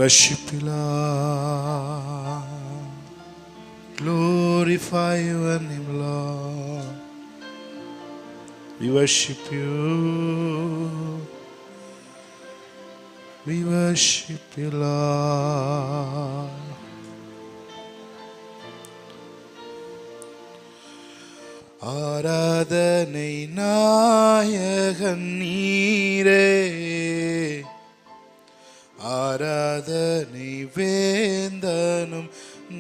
worship you, Lord. Glorify your name, Lord. We worship you. We worship you, Lord. ஆராதனை நாயகன் நீரே, ஆராதனை வேந்தனும்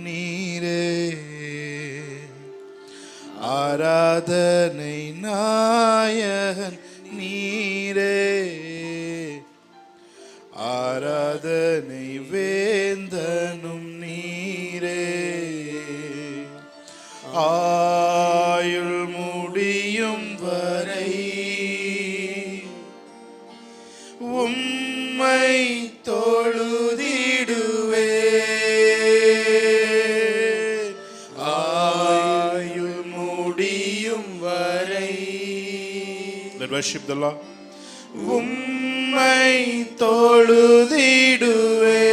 நீரே, ஆராதனை நாயகன் நீரே, ஆராதனை வேந்தனும் நீரே. ஆயுள் முடியும் வரை உம்மை தொழுதிடுவே. ஆயுள் முடியும் வரை worship the Lord. உம்மை தொழுதிடுவே.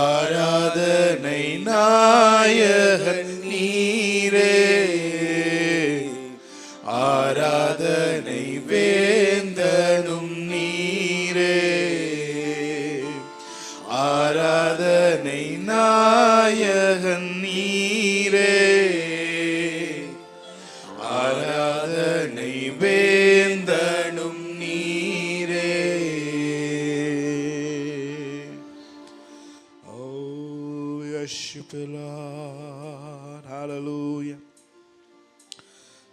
ஆராதனை நாயகன் நீரே, ஆராதனை வேந்தனும் நீரே, ஆராதனை நாயகன் நீரே, ஆராதனை வேந்தனும் நீரே. Worship you, Lord. Hallelujah.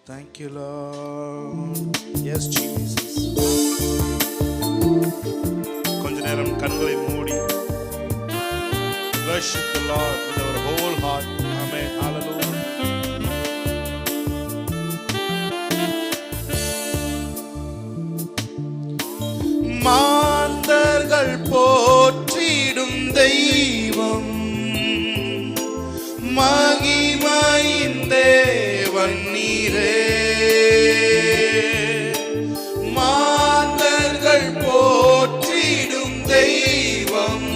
Thank you, Lord. Yes, Jesus. கொஞ்ச நேரம் கண்களை மூடி worship the Lord with our whole heart. Amen. Hallelujah. மாந்தர்கள் போற்றிடும் தெய்வம், மகிமையின் தேவன் நீரே. மாந்தர்கள் போற்றிடும் தெய்வம்,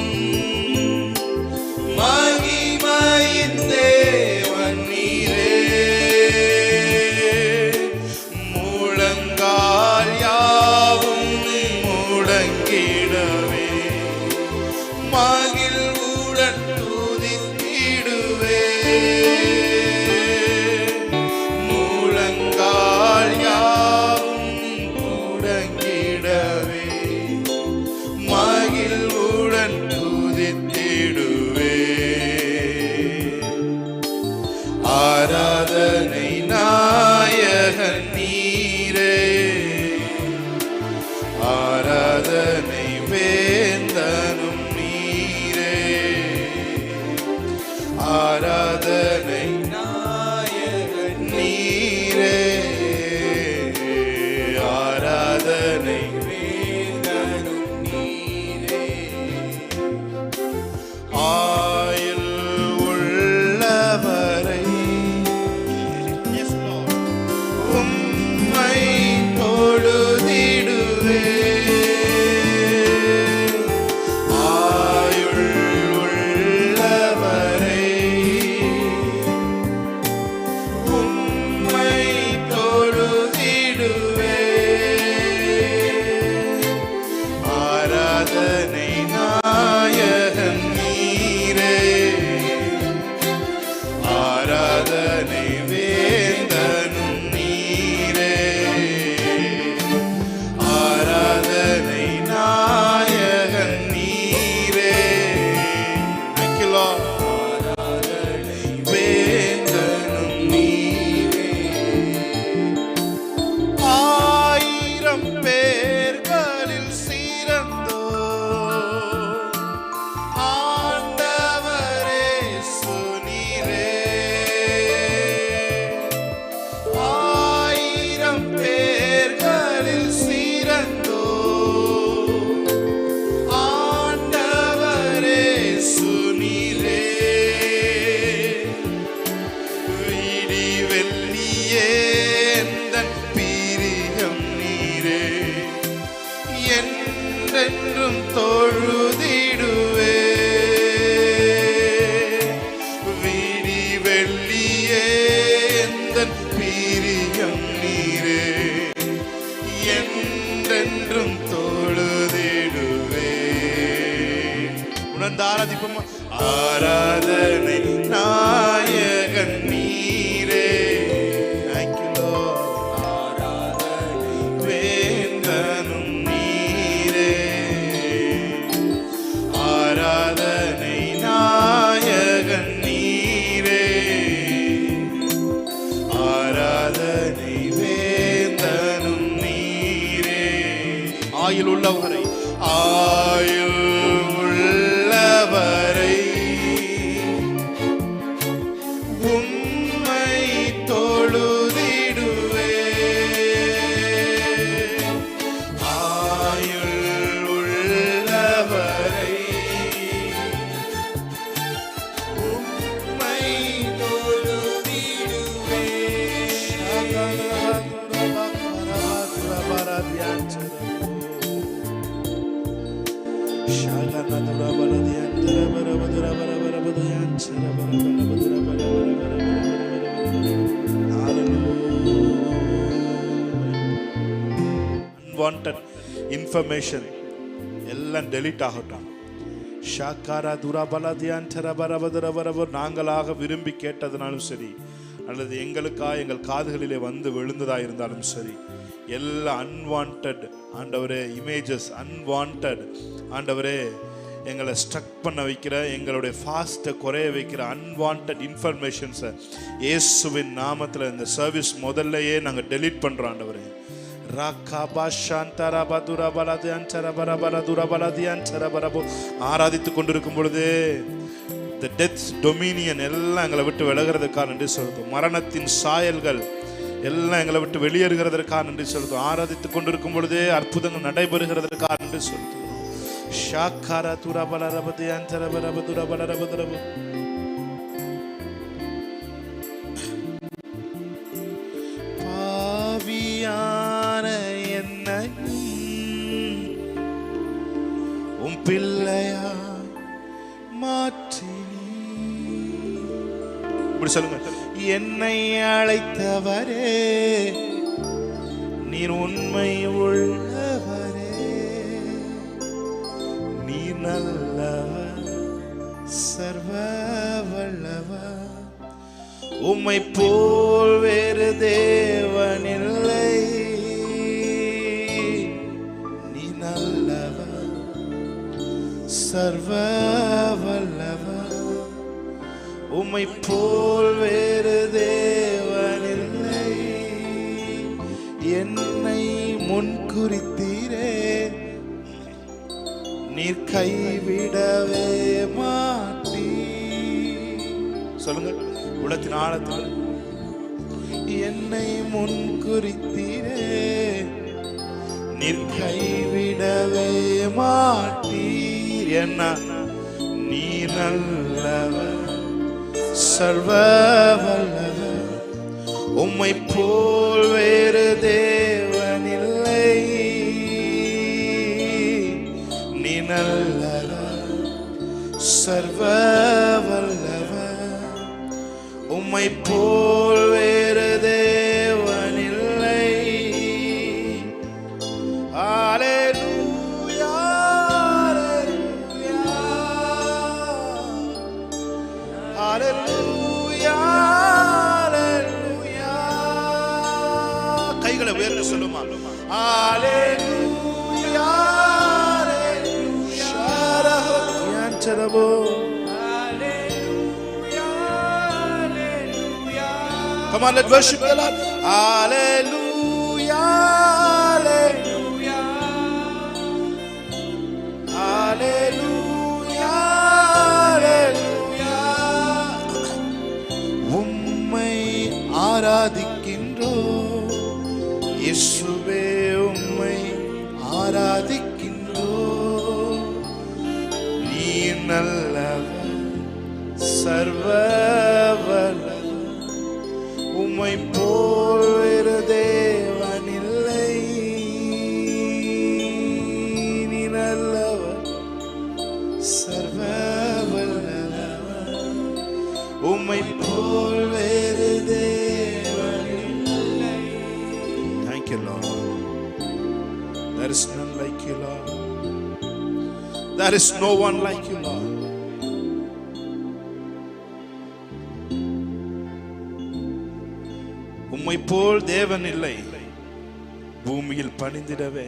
மகிமையின் தேவன் நீரே. முழங்கால் யாவும் முடங்கிடவே, மகிழ்வுடன் துதித்திடுவே. முழங்கால் யாவும் முடங்கிடவே, மகிழ்வுடன் துதித்திடுவே. ஆராதனை நாயகன் நீரே, ஆராதனை வேந்தனும் நீரே, ஆராதனை நாயகன் நீரே, ஆராதனை வேந்தனும் நீரே. ஆயுள் உள்ளவரை என்றென்றும் தொழுதிடுவே. விடி வெள்ளியே எந்தன் பிரியம் நீரே, என்றென்றும் தொழுதிடுவே. உணர்ந்து ஆராதிப்போமா? ஆராதனை நாயகன் நீரே. Thank you Lord. ஆராதனை வேந்தனும் நீரே, ஆராதனை நாயகன் நீரே, ஆராதனை வேந்தனும் நீரே. ஆயுள் உள்ளவரை, ஆயுள் உள்ளவரை உம்மை தொழுதிடுவே. ஆயுள் உள்ளவரை உம்மை தொழுதிடுவே. Unwanted information எல்லாம் டெலீட் ஆகட்டும். ஷாக்காரா துராபலதியான் சரபரபதுரபரபு. நாங்களாக விரும்பி கேட்டதுனாலும் சரி, அல்லது எங்களுக்காக எங்கள் காதுகளிலே வந்து விழுந்ததா இருந்தாலும் சரி, எல்லா அன்வான்ட் ஆண்டவரே இமேஜஸ், அன்வான்ட் ஆண்டவரே எங்களை ஸ்ட்ரக் பண்ண வைக்கிற, எங்களுடைய ஃபாஸ்ட்டை குறைய வைக்கிற அன்வான்ட் இன்ஃபர்மேஷன்ஸை இயேசுவின் நாமத்தில் இந்த சர்வீஸ் முதல்லையே நாங்கள் டெலீட் பண்ணுறோம் ஆண்டவரே. ஆராதித்து கொண்டிருக்கும் பொழுதே the death dominion எல்லாம் எங்களை விட்டு விலகிறதுக்காக நன்றி சொல்லுது. மரணத்தின் சாயல்கள் எல்லாம் எங்களை விட்டு வெளியேறுகிறதற்காக நன்றி சொல்லுது. ஆராதித்து கொண்டிருக்கும் பொழுதே அற்புதங்கள் நடைபெறுகிறதற்காக நன்றி சொல்லுது. ஷாக்காரா துரபலரபதியான் சரபரப துரபலரபதுரபு. பாவியான என்னை உம் பிள்ளையா மாற்றி இப்படி சொல்லுங்க. என்னை அழைத்தவரே நீர் உண்மை உள்ளவரே, நீர் நல்லவர் சர்வ வல்லவர், உம்மை போல் வேறு தேவனில்லை, நீ நல்லவர் சர்வ வல்லவர், உம்மை போல் வேறு தேவனில்லை. என்னை முன்குறித்தீரே, நீர் கைவிடவே மாட்டீ. சொல்லுங்க உள்ளத்தின் ஆழத்தில். என்னை முன்குறித்தீரே, நீர் கைவிடவே மாட்டீர். என்ன நீ நல்லவர் சர்வ வல்லவர், உம்மை போல் வேறு தேவனில்லை, நீ நல்லவர் சர்வ வல்லவர், உம்மை போல் வேறு தேவனில்லை. ஹல்லேலூயா ஹல்லேலூயா ஹல்லேலூயா. கைகளை உயர்த்தி சொல்லுமா? ஹல்லேலூயா ஹல்லேலூயா சரபோ. Come on, let's worship the Lord. Hallelujah, hallelujah, hallelujah, hallelujah. உம்மை ஆராதிக்கின்றோம் இயேசுவே, உம்மை ஆராதிக்கின்றோம். நீ நல்லவர் சர்வ வல்லவர், உம்மை போல் வேறு தேவனில்லை, நீ நல்லவர் There is no one like you, Lord. உம்மை போல் தேவன் இல்லை பூமியில் பணிந்திடவே.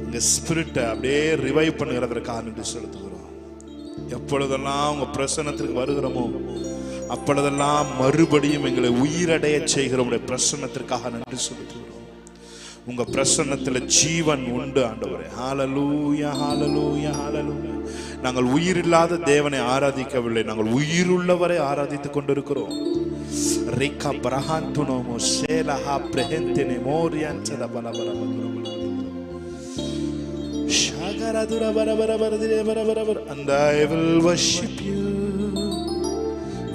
உங்க ஸ்பிரிட்டை அப்படியே ரிவைவ் பண்ணுகிறதற்காக நன்றி செலுத்துகிறோம். எப்பொழுதெல்லாம் உங்க பிரசன்னத்திற்கு வருகிறோமோ அப்பொழுதெல்லாம் மறுபடியும் எங்களை உயிரடைய செய்கிற உடைய பிரசன்னத்திற்காக நன்றி செலுத்துகிறோம். உங்க பிரசன்னத்துல ஜீவன் உண்டு ஆண்டவரே. ஹல்லேலூயா, ஹல்லேலூயா, ஹல்லேலூயா. நாங்கள் உயிரில்லாத தேவனை ஆராதிக்கவில்லை, நாங்கள் உயிருள்ளவரை ஆராதித்துக் கொண்டிருக்கிறோம். Rekha பிரஹாந்துனோமோ சேலஹா பிரஹெந்தனே மோரியன்சத பலபரபர ஷாகரதுர பரபரபரதிரே பரபரபர. And I will worship you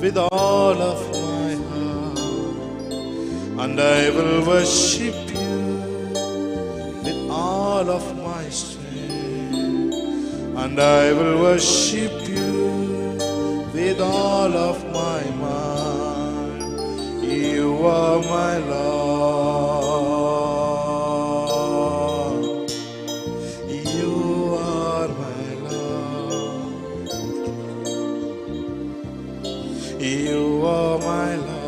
with all of my heart, and I will worship you with all of my strength, and I will worship you with all of my mind. You are my Lord, you are my Lord, you are my Lord,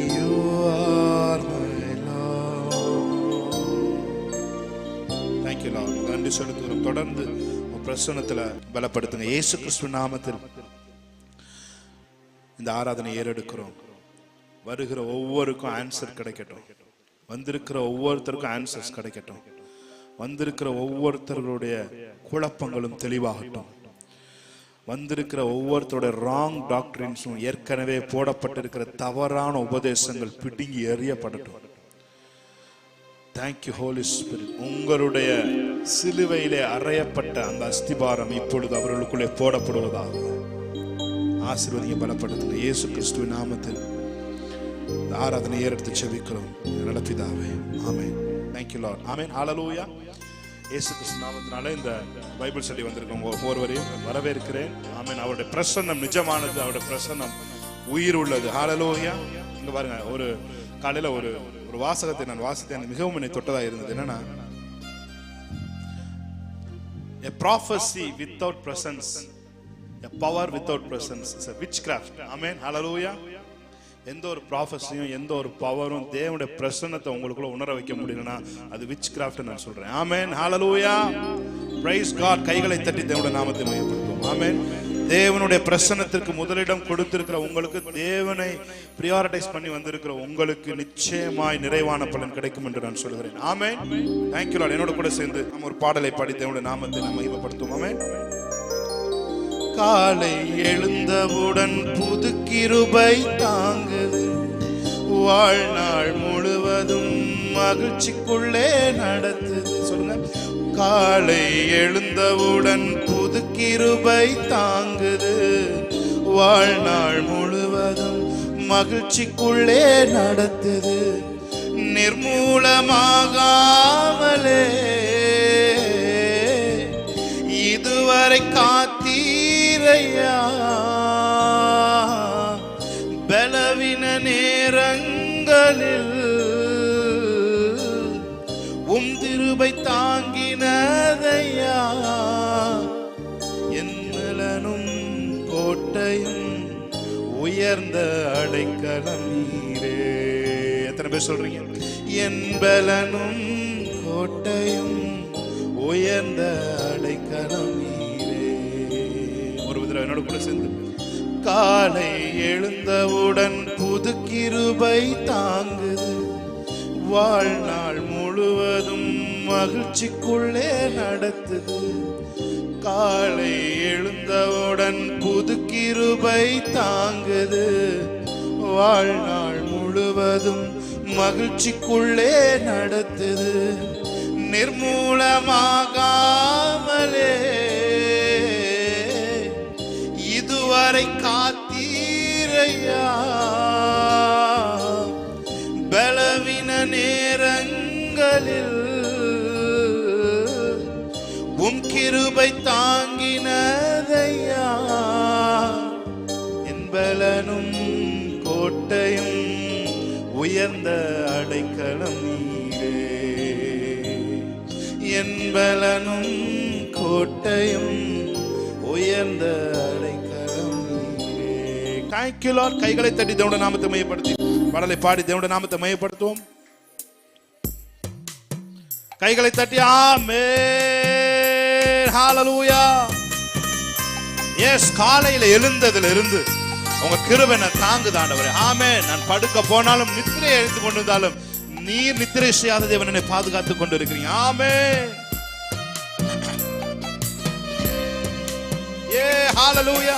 you are my Lord. Thank you, Lord. நன்றி செலுத்துகிறோம். தொடர்ந்து பிரசன்னத்துல பலப்படுத்துங்க இயேசு கிறிஸ்து நாமத்தில். இந்த ஆராதனை ஏறெடுக்கிறோம். வருகிற ஒவ்வொருக்கும் answer கிடைக்கட்டும். வந்திருக்கிற ஒவ்வொருத்தருக்கும் ஆன்சர்ஸ் கிடைக்கட்டும். வந்திருக்கிற ஒவ்வொருத்தர்களுடைய குழப்பங்களும் தெளிவாகட்டும். வந்திருக்கிற ஒவ்வொருத்தருடைய ராங் டாக்டரின்ஸும் ஏற்கனவே போடப்பட்டிருக்கிற தவறான உபதேசங்கள் பிடுங்கி எறியப்படட்டும். Thank you Holi spirit. உங்களுடைய சிலுவையிலே அறையப்பட்ட அந்த அஸ்திபாரம் இப்பொழுது அவர்களுக்குள்ளே போடப்படுவதாக. ஆசீர்வதிங்க, பலப்படுத்துங்க இயேசு கிறிஸ்துவின் நாமத்தில் ஆராதனை ஏறெடுத்து செபிக்கிறோம் நல்ல பிதாவே. ஆமென். Thank you Lord. ஆமென். ஹல்லேலூயா. இயேசு கிறிஸ்து நாமத்தினால இந்த பைபிள் ஸ்டடி வந்திருக்கோம் ஒவ்வொருவரையும் வரவேற்கிறேன். ஆமென். அவருடைய பிரசன்னம் நிஜமானது, அவருடைய பிரசன்னம் உயிர் உள்ளது. ஹல்லேலூயா. இங்க பாருங்க, ஒரு காலையில ஒரு வாசகத்தை நான் வாசித்தேன், மிகவும் என்னை தொட்டதா இருந்தது. என்னன்னா, a prophecy without presence, a power without presence is a witchcraft. Amen. Hallelujah. எந்த ஒரு ப்ராஃபஸியும் எந்த ஒரு பவரும் தேவனுடைய பிரசன்னத்தை உங்களுக்குள்ள உணர வைக்க முடியலன்னா அது விச் கிராஃப்ட் நான் சொல்றேன். ஆமென். ஹல்லேலூயா. Praise God. கைகளை தட்டி தேவனுடைய நாமத்தை மகிமைப்படுத்துவோம். ஆமென். தேவனுடைய பிரசன்னத்திற்கு முதலிடம் கொடுத்திருக்கிற உங்களுக்கு, தேவனை பிரியாரிட்டைஸ் பண்ணி வந்திருக்கிற உங்களுக்கு நிச்சயமாய் நிறைவான பலன் கிடைக்கும் என்று நான் சொல்கிறேன். ஆமென். Thank you Lord. என்னோட கூட சேர்ந்து நம்ம ஒரு பாடலை பாடி தேவனுடைய நாமத்தை நாம் மகிமைப்படுத்துவோம். ஆமென். காலை எழுந்தவுடன் புது கிருபை தாங்குது, வாழ்நாள் முழுவதும் மகிழ்ச்சிக்குள்ளே நடத்துது. சொல்லுங்க. காலை எழுந்தவுடன் புது கிருபை தாங்குது, வாழ்நாள் முழுவதும் மகிழ்ச்சிக்குள்ளே நடத்துது. நிர்மூலமாகாமலே இதுவரை காத்தீரையா, பலவின நேரங்களில் உம் திருபை தாங்கினதையா. என் நலனும் கோட்டையும் உயர்ந்த அடைக்கலம் நீரே. எத்தனை பேர் சொல்றீங்க? என் பலனும் கோட்டையும் உயர்ந்த அடைக்கலம் நீரே. ஒரு விதம் என்னோட கூட சேர்ந்து. காலை எழுந்தவுடன் புது கிருபை தாங்குது, வாழ்நாள் முழுவதும் மகிழ்ச்சிக்குள்ளே நடத்துது. காலை எழுந்தவுடன் புது கிருபை தாங்குது, வாழ்நாள் முழுவதும் மகிழ்ச்சிக்குள்ளே நடத்துது. நிர்மூலமாகாமலே இதுவரை காத்தீரையா, பலவின நேரங்களில் உம் கிருபை தாங்கினதையா. என் பலனும் உயர்ந்த அடைக்கலம் நீரே. என் பலனும் கோட்டையும் உயர்ந்த அடைக்கலம் நீரே. Thank you Lord. கைகளை தட்டி தேவனுடைய நாமத்தை மையப்படுத்தி பாடலை பாடி தேவனுடைய நாமத்தை மையப்படுத்துவோம். கைகளை தட்டி ஆமென், ஹalleluya. எஸ், காலையில எழுந்ததுல இருந்து உங்க கிருபை தாங்குது ஆண்டவரே. ஆமென். நான் படுக்க போனாலும் நித்திரை எழுந்து கொண்டிருந்தாலும் நீர் நித்திரை செய்யாத தேவன் என்னை பாதுகாத்துக் கொண்டு இருக்கிறீங்க. ஆமென். ஹalleluya.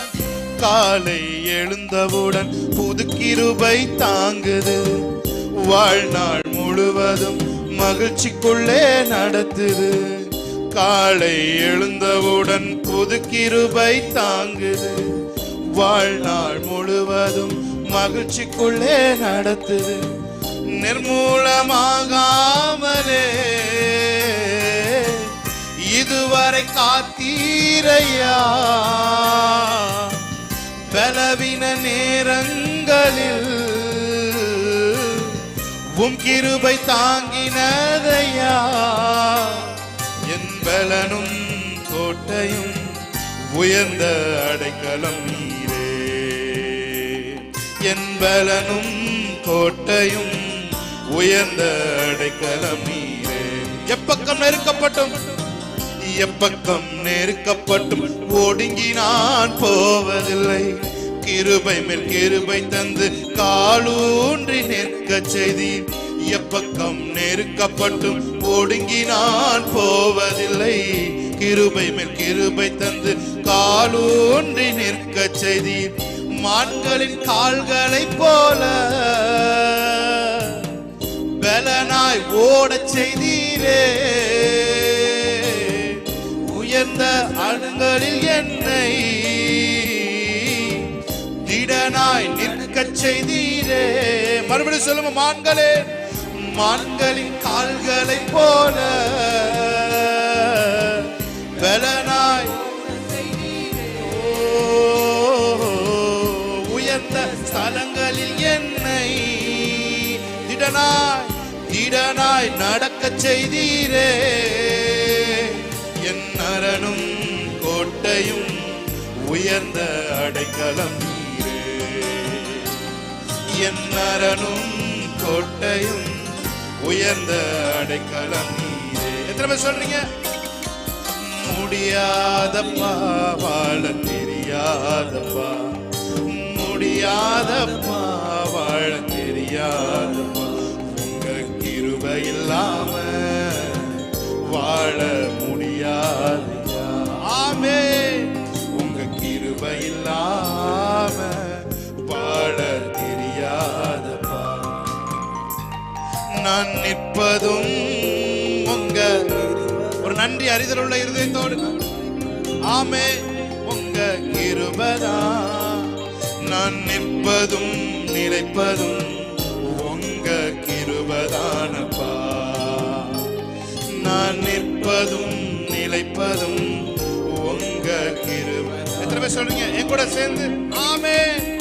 காலை எழுந்தவுடன் புது கிருபை தாங்குது, வாழ்நாள் முழுவதும் மகிழ்ச்சிக்குள்ளே நடத்துது. காலை எழுந்தவுடன் புது கிருபை தாங்குது, வாழ்நாள் முழுவதும் மகிழ்ச்சிக்குள்ளே நடத்துது. நிர்மூலமாகாமலே இதுவரை காத்தீரையா, பலவீன நேரங்களில் உம் கிருபை தாங்கினதையா. என் பலனும் கோட்டையும் உயர்ந்த அடைக்கலம் நீரே. என் பலனும் கோட்டையும் உயர்ந்த அடைக்கலம் நீரே. எப்பக்கம் நெருக்கப்பட்டும் எப்பக்கம் நெருக்கப்பட்டும் ஒடுங்கி நான் போவதில்லை. கிருபை மேல் கிருபை தந்து காலூன்றி நிற்க செய்தி. எப்பக்கம் நெருக்கப்பட்டும் ஒடுங்கி நான் போவதில்லை. கிருபை மேல் கிருபை தந்து காலூன்றி நிற்க செய்தி. மான்களின் கால்களை போல பலனாய் ஓடச் செய்தீரே. உயர்ந்த அணுங்களில் என்னை திடனாய் நிற்கச் செய்தீரே. மறுபடியும் சொல்லுங்க, மான்களே, மான்களின் கால்களை போல பலனாய் உயர்ந்த ஸ்தலங்களில் என்னை திடனாய் திடனாய் நடக்கச் செய்தீரே. என் அரணும் கோட்டையும் உயர்ந்த அடைக்கலம் நீரே. என் அரணும் கோட்டையும் உயர்ந்த அடைக்கலம் நீரே. எத்தனை பேர் சொல்றீங்க? முடியாதப்பா, வாழ தெரியாதப்பா, முடியாதப்பா, வாழ தெரியாதப்பா. உங்க கிருபை இல்லாம வாழ முடியாதையா. ஆமென். உங்க கிருபை இல்லாம வாழ தெரியாதப்பா. நான் நிற்பதும் உங்க ஒரு நன்றி அறிதல் உள்ள இருதயத்தோடு. ஆமென். உங்க கிருபைதான். நான் நிற்பதும் நிலைப்பதும் உங்க கிருபைதானப்பா. நான் நிற்பதும் நிலைப்பதும் உங்க கிருபை. எத்தனை பேர் சொல்றீங்க என் கூட சேர்ந்து? ஆமென்.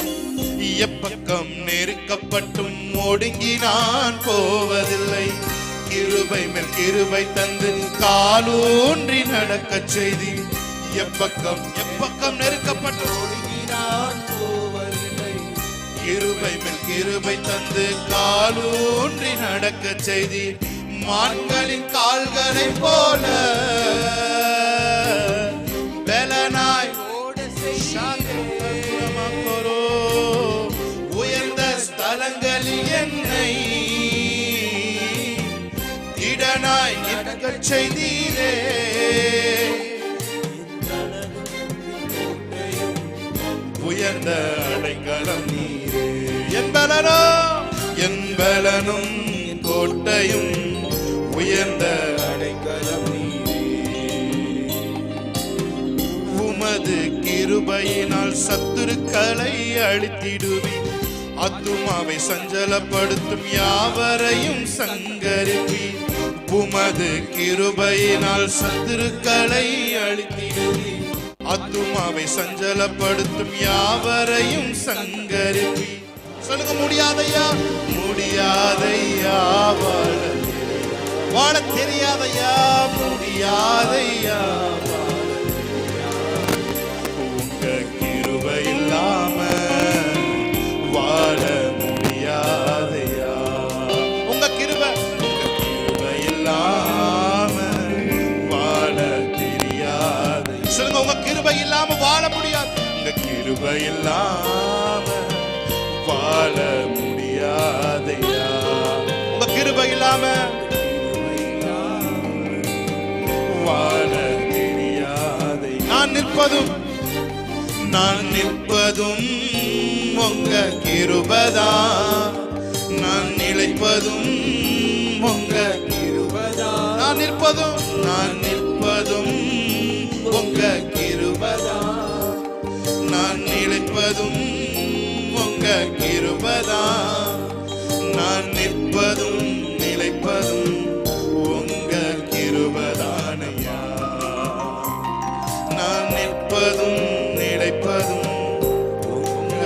எப்பக்கம் நெருக்கப்பட்டும் ஒடுங்கி நான் போவதில்லை. கிருபை மேல் கிருபை தந்து காலூன்றி நடக்கச் செய்தி. எப்பக்கம் நெருக்கப்பட்டு ஒடுங்கி நான் போவதில்லை. கிருபை மேல் கிருபை தந்து காலூன்றி நடக்கச் செய்தி. மான்களின் கால்களை போல பலனாய் உயர்ந்த ஸ்தலங்களில் என்னை திடனாய் நிற்கச் செய்தீரே. உயர்ந்த அடைக்கலம் நீரே. என் பலனும் கோட்டையும் உயர்ந்த அடைக்கலம் நீரே. உமது கிருபையினால் சத்துருக்களை அழித்திடுவி. ஆத்துமாவை சஞ்சலப்படுத்தும் யாவரையும் சங்கரிப்பி. உமது கிருபையினால் சத்துருக்களை அழித்திடுவி. ஆத்துமாவை சஞ்சலப்படுத்தும் யாவரையும் சங்கரிப்பி. சொல்லுங்க, முடியாதையா, முடியாதையா, வாழ தெரியாதையா, முடியாதையா, உங்க கிருபை இல்லாம வாழ முடியாதையா, உங்க கிருபை இல்லாம வாழ தெரியாது. சொல்லுங்க, உங்க கிருபை இல்லாம வாழ முடியாது, உங்க கிருபை இல்லாம வாழ முடியாதையா, உங்க கிருபை இல்லாம வாழ தெரியாதை. நான் நிற்பதும் உங்க கிருபைதா, நான் நிலைப்பதும் உங்க கிருபைதா, நான் நிற்பதும் உங்க கிருபைதா, நான் நிலைப்பதும் உங்க கிருபைதா, நான் நிற்பதும் நிலைப்பதும் உங்க கிருபைதானையா, நான் நிற்பதும் நிலைப்பதும் உங்க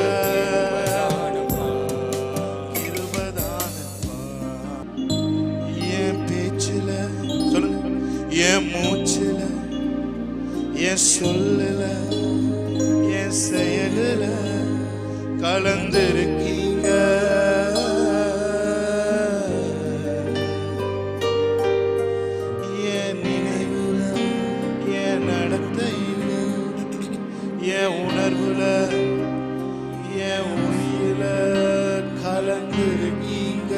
கிருபைதானப்பா. என் பேச்சுல சொல்லுங்க, என் மூச்சுல, என் சொல்லுல, என் செயலுல கலந்திருக்கீங்க. என் நினைவுல, என் நடத்தையில, என் உணர்வுல, என் உயிர கலந்திருக்கீங்க.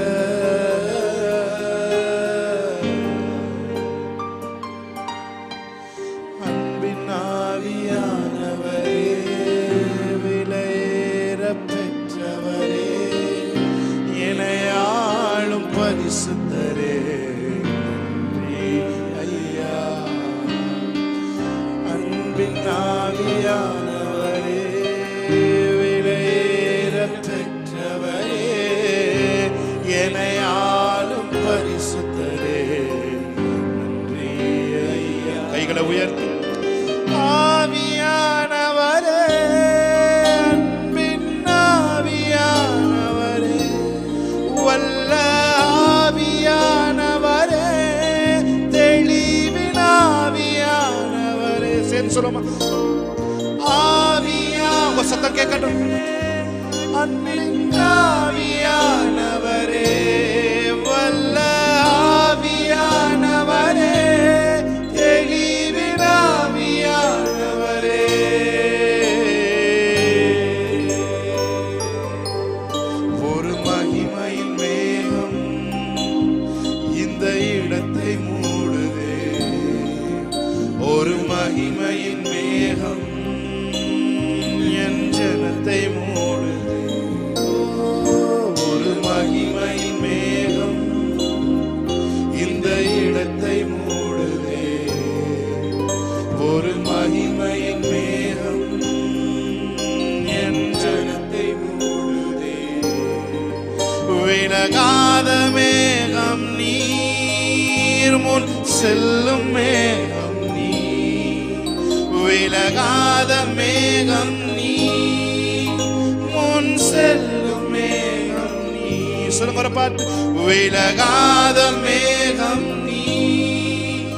அன்பின் ஆவியானவரே, விலையேற பெற்றவரே, இணையாளும் பரிசுத்தரே, ஐயா. அன்பின் ஆவியானவரே, விலையேற பெற்றவரே, இணையாளும் பரிசுத்தரே, நன்றி ஐயா. கைகளை உயர்த்தி, ஆவியானவரே, அன்பின் ஆவியானவரே, வல்ல ஆவியானவரே, தெளிவின் ஆவியானவரே. சேர்ந்து சொல்லுமா, ஆவியா, உங்க சத்தம் கேட்கட்டும். அன்பின் ஆவியானவரே, வல்ல ஆவியானவரே, தெளிவின் ஆவியானவரே, ஒரு மகிமையின் மேகம் இந்த இடத்தை மூடுதே, ஒரு மகிமையின் மேகம் என் ஜனத்தை மூடுதே, ஒரு மகிமையின் மேகம் இந்த இடத்தை மூடுதே, ஒரு மகிமையின் மேகம் என் ஜனத்தை மூடுதே. விலகாத மேகம் நீர், முன் செல்லும் மேகம் நீர், விலகாத மேகம் நீர், முன் செல்லும் மேகம் நீர். சொல்லுங்க ஒரு பாட்டு, விலகாத மேகம் நீர்,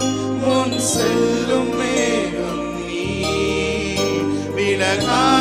முன் செல்லும் மேகம் நீர், விலகாத